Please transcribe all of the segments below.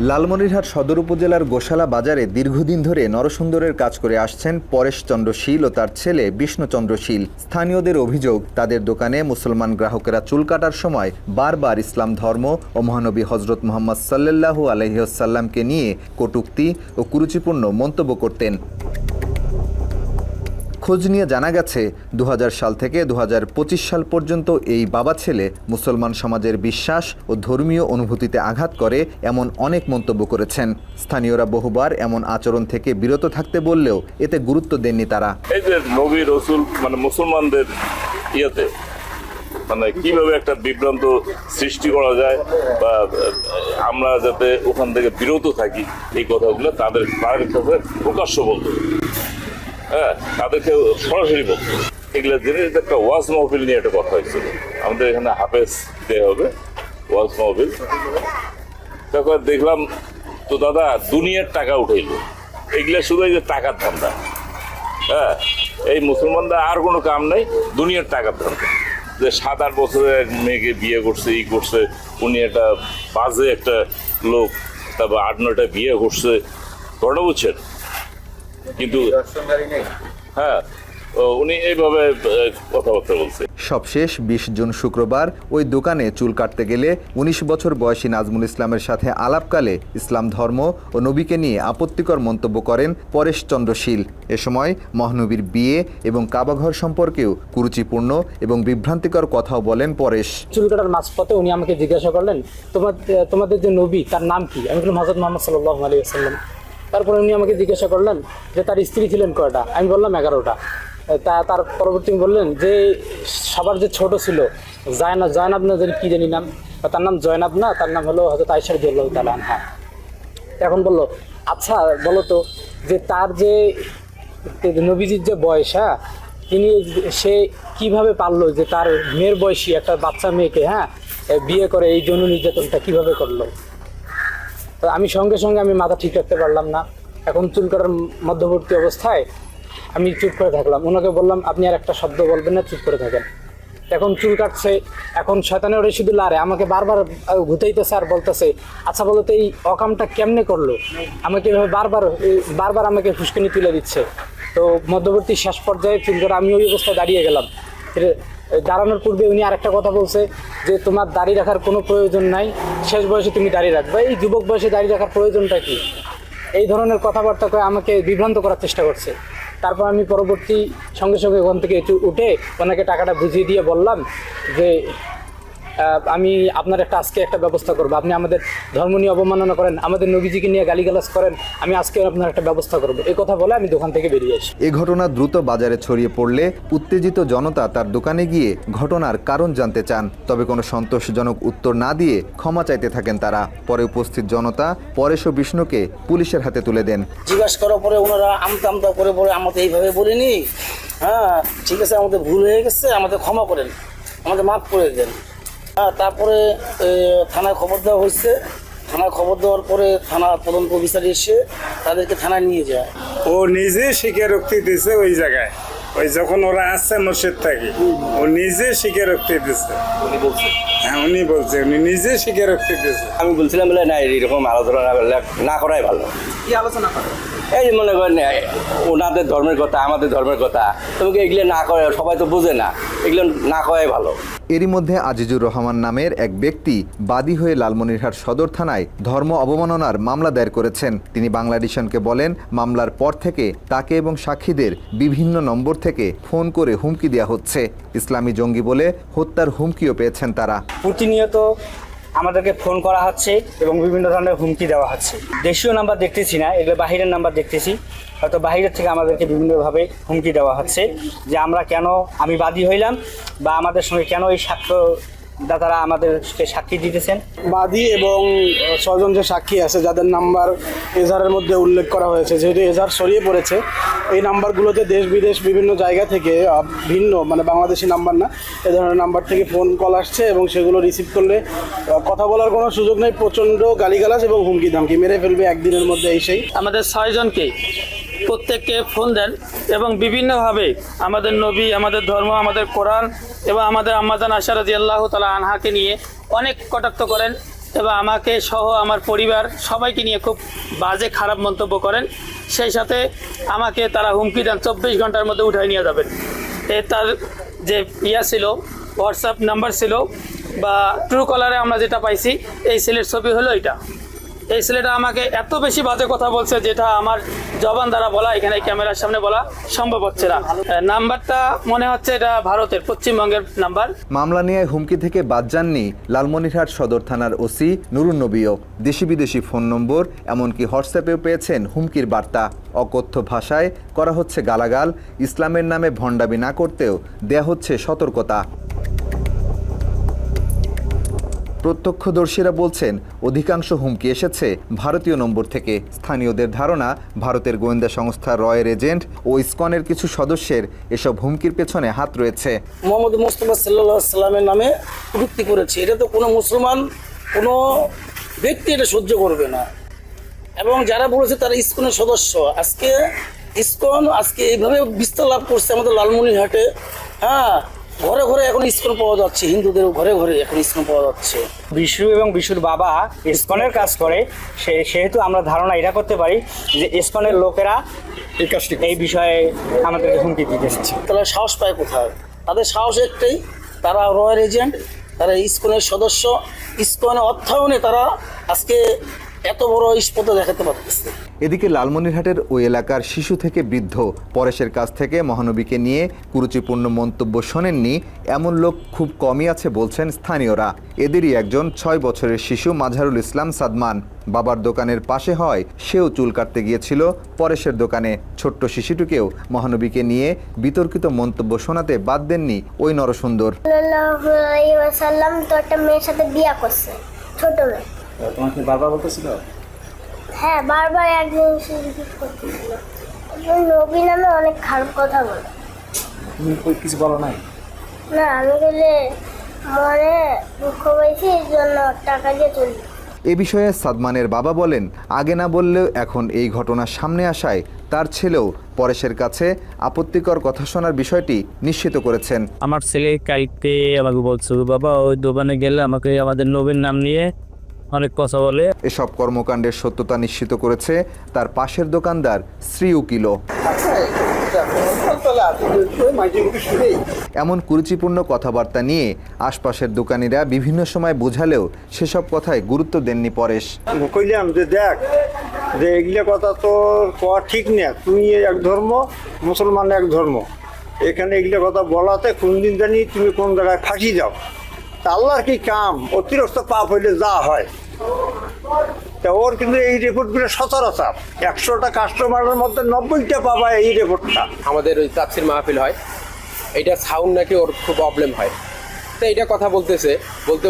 লালমনিরহাট সদর উপজেলার গোশালা বাজারে দীর্ঘদিন ধরে নরসুন্দরের কাজ করে আসছেন পরেশচন্দ্র শীল ও তার ছেলে বিষ্ণুচন্দ্র শীল। স্থানীয়দের অভিযোগ, তাদের দোকানে মুসলমান গ্রাহকেরা চুল কাটার সময় বারবার ইসলাম ধর্ম ও মহানবী হজরত মুহাম্মদ সাল্লাল্লাহু আলাইহি ওয়াসাল্লামকে নিয়ে কটূক্তি ও কুরুচিপূর্ণ মন্তব্য করতেন। খোঁজ নিয়ে জানা গেছে ২০০০ সাল থেকে ২০২৫ সাল পর্যন্ত এই বাবা ছেলে মুসলমান সমাজের বিশ্বাস ও ধর্মীয় অনুভূতিতে আঘাত করে এমন অনেক মন্তব্য করেছেন। স্থানীয়রা বহুবার এমন আচরণ থেকে বিরত থাকতে বললেও এতে গুরুত্ব দেননি তারা। এই যে নবী রসুল মুসলমানদের ইয়েতে কিভাবে একটা বিভ্রান্ত সৃষ্টি করা যায় বা আমরা যাতে ওখান থেকে বিরত থাকি, এই কথাগুলো তাদের কাছে প্রকাশ্য বলতো, হ্যাঁ, তাদেরকে সরাসরি বলতো। এগুলো জিনিস একটা ওয়াজ মাহফিল নিয়ে একটা কথা হয়েছিল, আমাদের এখানে হাফেজ দেওয়া হবে ওয়াজ মাহফিল। তারপর দেখলাম তো দাদা দুনিয়ার টাকা উঠাইলো, এগুলা শুধু এই যে টাকার ধান্দা। হ্যাঁ, এই মুসলমানরা আর কোনো কাম নাই, দুনিয়ার টাকার ধান্দা। যে 7-8 বছরের এক মেয়েকে বিয়ে করছে, ই করছে, উনি একটা বাজে একটা লোক, তারপর 8-9টা বিয়ে করছে, ঘটনা বুঝছেন। কিন্তু হ্যাঁ, উনি এইভাবে কথাবার্তা বলছে। সবশেষ 20 জুন শুক্রবার ওই দোকানে চুল কাটতে গেলে 19 বছর বয়সী নাজমুল ইসলামের সাথে আলাপকালে ইসলাম ধর্ম ও নবীকে নিয়ে আপত্তিকর মন্তব্য করেন পরেশচন্দ্র শীল। এ সময় মহানবীর বিয়ে এবং কাবাঘর সম্পর্কেও কুরুচিপূর্ণ এবং বিভ্রান্তিকর কথাও বলেন পরেশ। চুল কাটার মাঝপথে উনি আমাকে জিজ্ঞাসা করলেন, তোমাদের যে নবী তার নাম কি? আমি বললাম হযরত মুহাম্মদ সাল্লাল্লাহু আলাইহি ওয়াসাল্লাম। তারপরে উনি আমাকে জিজ্ঞাসা করলেন যে তার স্ত্রী ছিলেন কয়টা? আমি বললাম 11টা। তার পরবর্তী বললেন যে সবার যে ছোট ছিল জয়নাব না কি জানি নাম, তার নাম জয়নাব না, তার নাম হলো হযরত আয়েশা রাদিয়াল্লাহু তাআলা আনহা। এখন বললো, আচ্ছা বলো তো যে তার যে নবীজির যে বয়স, হ্যাঁ, সে কিভাবে পারলো যে তার মেয়ের বয়সী একটা বাচ্চা মেয়েকে বিয়ে করে এই যৌন নির্যাতনটা কিভাবে করলো? তো আমি সঙ্গে সঙ্গে মাথা ঠিক রাখতে পারলাম না। এখন চুল কাটার মধ্যবর্তী অবস্থায় আমি চুপ করে থাকলাম। ওনাকে বললাম আপনি আর একটা শব্দ বলবেন না, চুপ করে থাকেন। এখন চুল কাটছে, এখন শয়তানের ওরে শুধু লারে আমাকে বারবার ঘুতাইতেছে আর বলতেছে, আচ্ছা বলো তো এই অকামটা কেমনে করলো? আমাকে এভাবে বারবার আমাকে ফুসকুনি তুলে দিচ্ছে। তো মধ্যবর্তী শেষ পর্যায়ে চুল কাটা আমি ওই অবস্থায় দাঁড়িয়ে গেলাম। দাঁড়ানোর পূর্বে উনি আরেকটা কথা বলছে যে তোমার দাড়ি রাখার কোনো প্রয়োজন নাই, শেষ বয়সে তুমি দাড়ি রাখবে, এই যুবক বয়সে দাড়ি রাখার প্রয়োজনটা কি? এই ধরনের কথাবার্তা করে আমাকে বিভ্রান্ত করার চেষ্টা করছে। তারপর আমি পরবর্তী সঙ্গে সঙ্গে ওখান থেকে উঠে ওনাকে টাকাটা বুঝিয়ে দিয়ে বললাম যে আমি আপনার আজকে একটা ব্যবস্থা করবো। আপনি আমাদের ধর্ম নিয়ে অবমাননা করেন, আমাদের নবীজিকে নিয়ে গালিগালাজ করেন, আমি আজকে আপনার একটা ব্যবস্থা করবো। এই কথা বলে আমি দোকান থেকে বেরিয়ে আসি। এ ঘটনা দ্রুত বাজারে ছড়িয়ে পড়লে উত্তেজিত জনতা তার দোকানে গিয়ে ঘটনার কারণ জানতে চান, তবে কোনো সন্তোষজনক উত্তর না দিয়ে ক্ষমা চাইতে থাকেন তারা। পরে উপস্থিত জনতা পরেশ ও বিষ্ণুকে পুলিশের হাতে তুলে দেন। জিজ্ঞাসা করার পরে ওনারা আমতা করে পরে আমাদের এইভাবে বলিনি, হ্যাঁ ঠিক আছে, আমাদের ভুল হয়ে গেছে, আমাদের ক্ষমা করেন, আমাদের মাফ করে দেন। হ্যাঁ, তারপরে থানায় খবর দেওয়া হয়েছে। থানায় খবর দেওয়ার পরে থানা তদন্ত অফিসার এসে তাদেরকে থানায় নিয়ে যায়। ও নিজে স্বীকারোক্তি দিছে ওই জায়গায়, ওই যখন ওরা আসছে মসজিদ থেকে, ও নিজে স্বীকারোক্তি দিছে। হ্যাঁ, উনি বলছে উনি নিজে স্বীকারোক্তি দিছে। আমি বলছিলাম বলে না, এরকম আলোচনা না করাই ভালো। কি আলোচনা করে? এই যে মনে করেন ওনাদের ধর্মের কথা, আমাদের ধর্মের কথা, তোমাকে এগুলো না করে, সবাই তো বোঝে না, এগুলো না করাই ভালো। এরই মধ্যে আজিজুর রহমান নামের এক ব্যক্তি বাদী হয়ে লালমনিরহাট সদর থানায় ধর্ম অবমাননার মামলা দায়ের করেছেন। তিনি বাংলাদেশনকে বলেন, মামলার পর থেকে তাকে এবং সাক্ষীদের বিভিন্ন নম্বর থেকে ফোন করে হুমকি দেওয়া হচ্ছে। ইসলামী জঙ্গি বলে হত্যার হুমকিও পেয়েছেন তারা। প্রতিনিয়ত আমাদেরকে ফোন করা হচ্ছে এবং বিভিন্ন ধরনের হুমকি দেওয়া হচ্ছে। দেশীয় নাম্বার দেখতেছি না, এগুলো বাহিরের নাম্বার দেখতেছি। হয়তো বাহিরের থেকে আমাদেরকে বিভিন্নভাবে হুমকি দেওয়া হচ্ছে যে আমি বাদী হইলাম বা আমাদের সঙ্গে কেন এই সাক্ষ্যদাতারা আমাদেরকে সাক্ষী দিতেছেন। বাদী এবং 6 জন যে সাক্ষী আছে যাদের নাম্বার এজাহারের মধ্যে উল্লেখ করা হয়েছে, যেহেতু এজাহার ছড়িয়ে পড়েছে, এই নাম্বারগুলোতে দেশ বিদেশ বিভিন্ন জায়গা থেকে ভিন্ন বাংলাদেশি নাম্বার না, এ ধরনের নাম্বার থেকে ফোন কল আসছে এবং সেগুলো রিসিভ করলে কথা বলার কোনো সুযোগ নেই, প্রচণ্ড গালিগালাজ এবং হুমকি ধামকি, মেরে ফেলবে একদিনের মধ্যে এই সেই। আমাদের 6 জনকে প্রত্যেককে ফোন দেন এবং বিভিন্নভাবে আমাদের নবী, আমাদের ধর্ম, আমাদের কোরআন এবং আমাদের আম্মাজান আয়েশা রাদিয়াল্লাহু তাআলা আনহাকে নিয়ে অনেক কটাক্ষ করেন এবং আমাকে সহ আমার পরিবার সবাইকে নিয়ে খুব বাজে খারাপ মন্তব্য করেন। সেই সাথে আমাকে তারা হুমকি দেন 24 ঘন্টার মধ্যে উঠাই নিয়ে যাবেন। তার যে ছিল হোয়াটসঅ্যাপ নাম্বার ছিল বা ট্রু কলারে আমরা যেটা পাইছি এই ছেলের ছবি হলো এটা। এই ছেলেটা আমাকে এত বেশি বাজে কথা বলছে যেটা আমার জবান দ্বারা বলা এখানে ক্যামেরার সামনে বলা সম্ভব হচ্ছে না। নাম্বারটা মনে হচ্ছে এটা ভারতের পশ্চিমবঙ্গের নাম্বার। মামলা নিয়ে হুমকি থেকে বাদ যাননি লালমনিরহাট সদর থানার ওসি নুরুন নবীও। দেশি বিদেশি ফোন নম্বর এমনকি হোয়াটসঅ্যাপেও পেয়েছেন হুমকির বার্তা। অকথ্য ভাষায় করা হচ্ছে গালাগাল, ইসলামের নামে ভণ্ডামি না করতেও দেয়া হচ্ছে সতর্কতা। প্রত্যক্ষদর্শীরা বলছেন অধিকাংশ হুমকি এসেছে ভারতীয় নম্বর থেকে। স্থানীয়দের ধারণা ভারতের গোয়েন্দা সংস্থা রয়ের এজেন্ট ও ইসকনের কিছু সদস্যের এসব হুমকির পেছনে হাত রয়েছে। মোহাম্মদ মুস্তাফা সাল্লাল্লাহু আলাইহি সাল্লামের নামে কটূক্তি করেছে, এটা তো কোনো মুসলমান কোনো ব্যক্তি এটা সহ্য করবে না। এবং যারা বলেছে তারা ইসকনের সদস্য। ইসকন আজকে এইভাবে বিস্তার লাভ করছে আমাদের লালমনিরহাটে। হ্যাঁ, ঘরে ঘরে এখন ইসকন পাওয়া যাচ্ছে, হিন্দুদের ঘরে ঘরে এখন ইসকন পাওয়া যাচ্ছে। বিশু এবং বিশুর বাবা ইসকনের কাজ করে, সেহেতু আমরা ধারণা এটা করতে পারি যে ইসকনের লোকেরা এই বিষয়ে আমাদেরকে হুমকি দিতেছে। তারা সাহস পায় কোথায়? তাদের সাহস একটাই, তারা রয়্যাল এজেন্ট, তারা ইসকনের সদস্য। ইসকনের অর্থায়নে তারা আজকে এত বড় স্পর্ধা দেখাতে পারতেছে। এদিকে লালমনিরহাটের ওই এলাকার শিশু থেকে বৃদ্ধ পরেশের কাছ থেকে মহানবীকে নিয়ে কুরুচিপূর্ণ মন্তব্য শোনেননি এমন লোক খুব কমই আছে বলছেন স্থানীয়রা। এদেরই একজন 6 বছরের শিশু মাঝারুল ইসলাম সাদমান। বাবার দোকানের পাশে হয় সেও চুল কাটতে গিয়েছিল পরেশের দোকানে। ছোট্ট শিশুটিকেও মহানবীকে নিয়ে বিতর্কিত মন্তব্য শোনাতে বাদ দেননি ওই নরসুন্দর। সাল্লাল্লাহু আলাইহি ওয়াসাল্লাম তো একটা মেয়ের সাথে বিয়ে করছে, ছোট মেয়ে। তোমাকে বারবার বলতেছিল? হ্যাঁ, বারবার একজন রিপিট করতেছিল। নবী নামে অনেক খারাপ কথা বলে। তুমি কিছু বলো নাই? না, আমি গেলে মনে দুঃখ পাইছি, এই জন্য টাকা দিয়ে চলি। এ বিষয়ে সাদমানের বাবা বলেন, আগে না বললেও এখন এই ঘটনা সামনে আসায় তার ছেলেও পরেশের কাছে আপত্তিকর কথা শোনার বিষয়টি নিশ্চিত করেছেন। আমার ছেলে কালকে আমাকে বলছে, বাবা ওই দোকানে গেলে আমাকে আমাদের নবীর নাম নিয়ে অনেক কথা বলে। এসব কর্মকাণ্ডের সত্যতা নিশ্চিত করেছে তার পাশের দোকানদার শ্রী উকিলও। এমন কুরুচিপূর্ণ কথাবার্তা নিয়ে আশপাশের দোকানিরা বিভিন্ন সময় বোঝালেও সেসব কথায় গুরুত্ব দেননি পরেশ। কইলাম যে দেখ যে এগুলো কথা তো কওয়া ঠিক না, তুই এক ধর্ম, মুসলমান এক ধর্ম, এখানে এগুলো কথা বলাতে কোন দিন জানি তুমি কোন জায়গায় ফাঁসি যাও। তা আল্লাহর কি কাম, অতিরিক্ত পাপ হইলে যা হয়। তা ওর কিন্তু এই রিপোর্টগুলো সচরাচর 100টা কাস্টমারের মধ্যে 90টা পাবা এই রিপোর্টটা। আমাদের ওই তাফসির মাহফিল হয়, এইটা সাউন্ড নাকি ওর খুব প্রবলেম হয়। তো এইটা কথা বলতে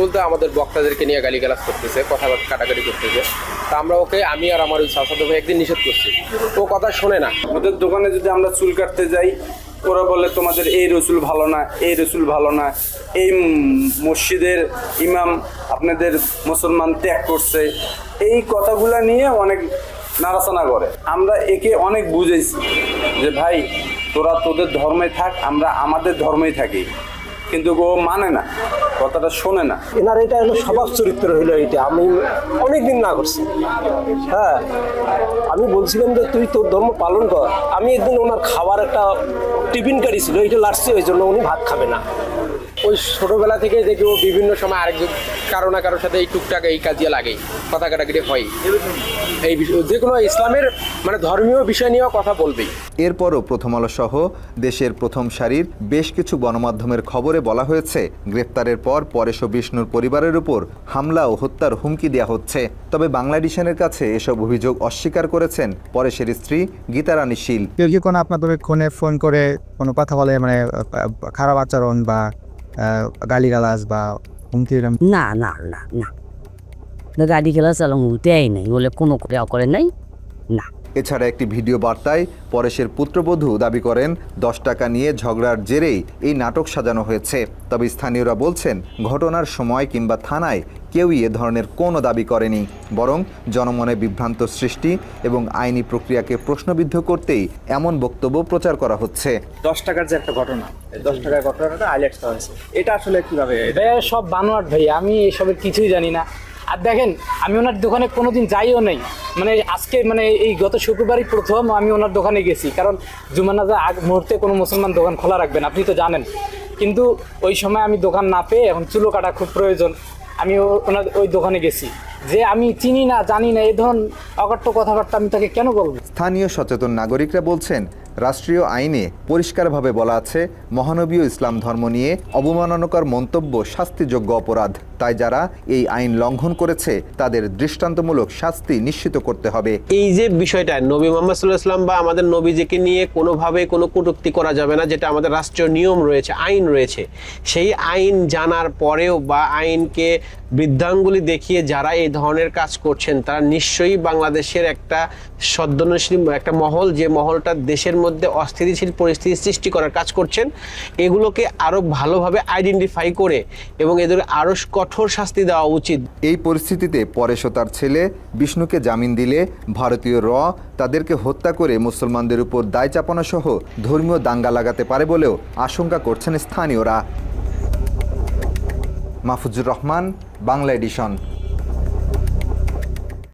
বলতে আমাদের বক্তাদেরকে নিয়ে গালিগালাজ করতেছে, কথা কাটাকাটি করতেছে। তা আমরা ওকে, আমি আর আমার ওই সাসাদ ভাই একদিন নিষেধ করছি, ও কথা শোনে না। ওদের দোকানে যদি আমরা চুল কাটতে যাই, ওরা বলে তোমাদের এই রসুল ভালো না, এই রসুল ভালো না, এই মসজিদের ইমাম আপনাদের মুসলমান ত্যাগ করছে, এই কথাগুলা নিয়ে অনেক নাড়াচাড়া করে। আমরা একে অনেক বুঝেছি যে ভাই তোরা তোদের ধর্মে থাক, আমরা আমাদের ধর্মেই থাকি, কিন্তু ও মানে না, কথাটা শোনে না। এনার এটা হলো স্বভাব চরিত্র হইলো, এটা আমি অনেকদিন না করছি। হ্যাঁ, আমি বলছিলাম যে তুই তোর ধর্ম পালন কর। আমি একদিন ওনার খাবার একটা টিফিন কারি ছিল, এটা লাটছে, ওই জন্য উনি ভাত খাবে না। ওই ছোটোবেলা থেকে দেখি ও বিভিন্ন সময় আরেকজন কারো না কারোর সাথে এই টুকটাক এই কাজিয়া লাগেই, কথা কাটাকাটি হয়। এই বিষয় যে কোনো ইসলামের মানে ধর্মীয় বিষয় নিয়েও কথা বলবেই। এরপরও প্রথম আলো সহ দেশের প্রথম সারির বেশ কিছু গণমাধ্যমের খবরে বলা হয়েছে গ্রেপ্তারের পর পরেশ ও বিষ্ণুর পরিবারের উপর হামলা ও হত্যার হুমকি দেওয়া হচ্ছে। তবে বাংলাদেশের কাছে এসব অভিযোগ অস্বীকার করেছেন পরেশের স্ত্রী গীতারানী শীল। কেউ কি কোনো আপনাদের ফোনে ফোন করে কোনো কথা বলে, মানে খারাপ আচরণ বা গালিগালাজ বা হুমকি? না না না না, গালিগালাজ দেয় নাই বলে কোনো করে নাই না। এছাড়া একটি ভিডিও বার্তায় পরেশের পুত্রবধূ দাবি করেন 10 টাকা নিয়ে ঝগড়ার জেরেই এই নাটক সাজানো হয়েছে। তবে স্থানীয়রা বলছেন ঘটনার সময় কিংবা থানায় কেউই এ ধরনের কোনো দাবি করেনি, বরং জনমনে বিভ্রান্ত সৃষ্টি এবং আইনি প্রক্রিয়াকে প্রশ্নবিদ্ধ করতেই এমন বক্তব্য প্রচার করা হচ্ছে। 10 টাকার যে একটা ঘটনা, 10 টাকার ঘটনাটা হাইলাইট করা হয়েছে, এটা আসলে কিভাবে? সব বানোয়াট ভাই, আমি এসবের কিছুই জানি না। আর দেখেন আমি ওনার দোকানে কোনোদিন যাইও নেই, মানে আজকে মানে এই গত শুক্রবারই প্রথম আমি ওনার দোকানে গেছি, কারণ জুমা নামাজের আগ মুহূর্তে কোনো মুসলমান দোকান খোলা রাখবেন, আপনি তো জানেন। কিন্তু ওই সময় আমি দোকান না পেয়ে এখন চুলো কাটা খুব প্রয়োজন, আমি ওনার ওই দোকানে গেছি। যে আমি চিনি না জানি না এই ধরুন অকট্য কথাবার্তা আমি তাকে কেন বলবো? স্থানীয় সচেতন নাগরিকরা বলছেন, রাষ্ট্রীয় আইনে পরিষ্কারভাবে বলা আছে মহানবীয় ইসলাম ধর্ম নিয়ে অবমাননাকর মন্তব্য শাস্তিযোগ্য অপরাধ। তাই যারা এই আইন লঙ্ঘন করেছে তাদের দৃষ্টান্তমূলক শাস্তি নিশ্চিত করতে হবে। এই যে বিষয়টা নবী মোহাম্মদ সাল্লাল্লাহু আলাইহি ওয়াসাল্লাম বা আমাদের নবীজিকে নিয়ে কোনোভাবে কোনো কটূক্তি করা যাবে না, যেটা আমাদের রাষ্ট্রীয় নিয়ম রয়েছে, আইন রয়েছে। সেই আইন জানার পরেও বা আইনকে বৃদ্ধাঙ্গুলি দেখিয়ে যারা এই ধরনের কাজ করছেন তারা নিশ্চয়ই বাংলাদেশের একটা সদ্যনশীল একটা মহল, যে মহলটা দেশের মধ্যে অস্থিতিশীল পরিস্থিতি সৃষ্টি করার কাজ করছেন, এগুলোকে আরও ভালোভাবে আইডেন্টিফাই করে এবং এদের আরও কঠোর শাস্তি দেওয়া উচিত। এই পরিস্থিতিতে পরেশ ও তার ছেলে বিষ্ণুকে জামিন দিলে ভারতীয় র তাদেরকে হত্যা করে মুসলমানদের উপর দায় চাপানো সহ ধর্মীয় দাঙ্গা লাগাতে পারে বলেও আশঙ্কা করছেন স্থানীয়রা। মাহফুজুর রহমান, বাংলা এডিশন।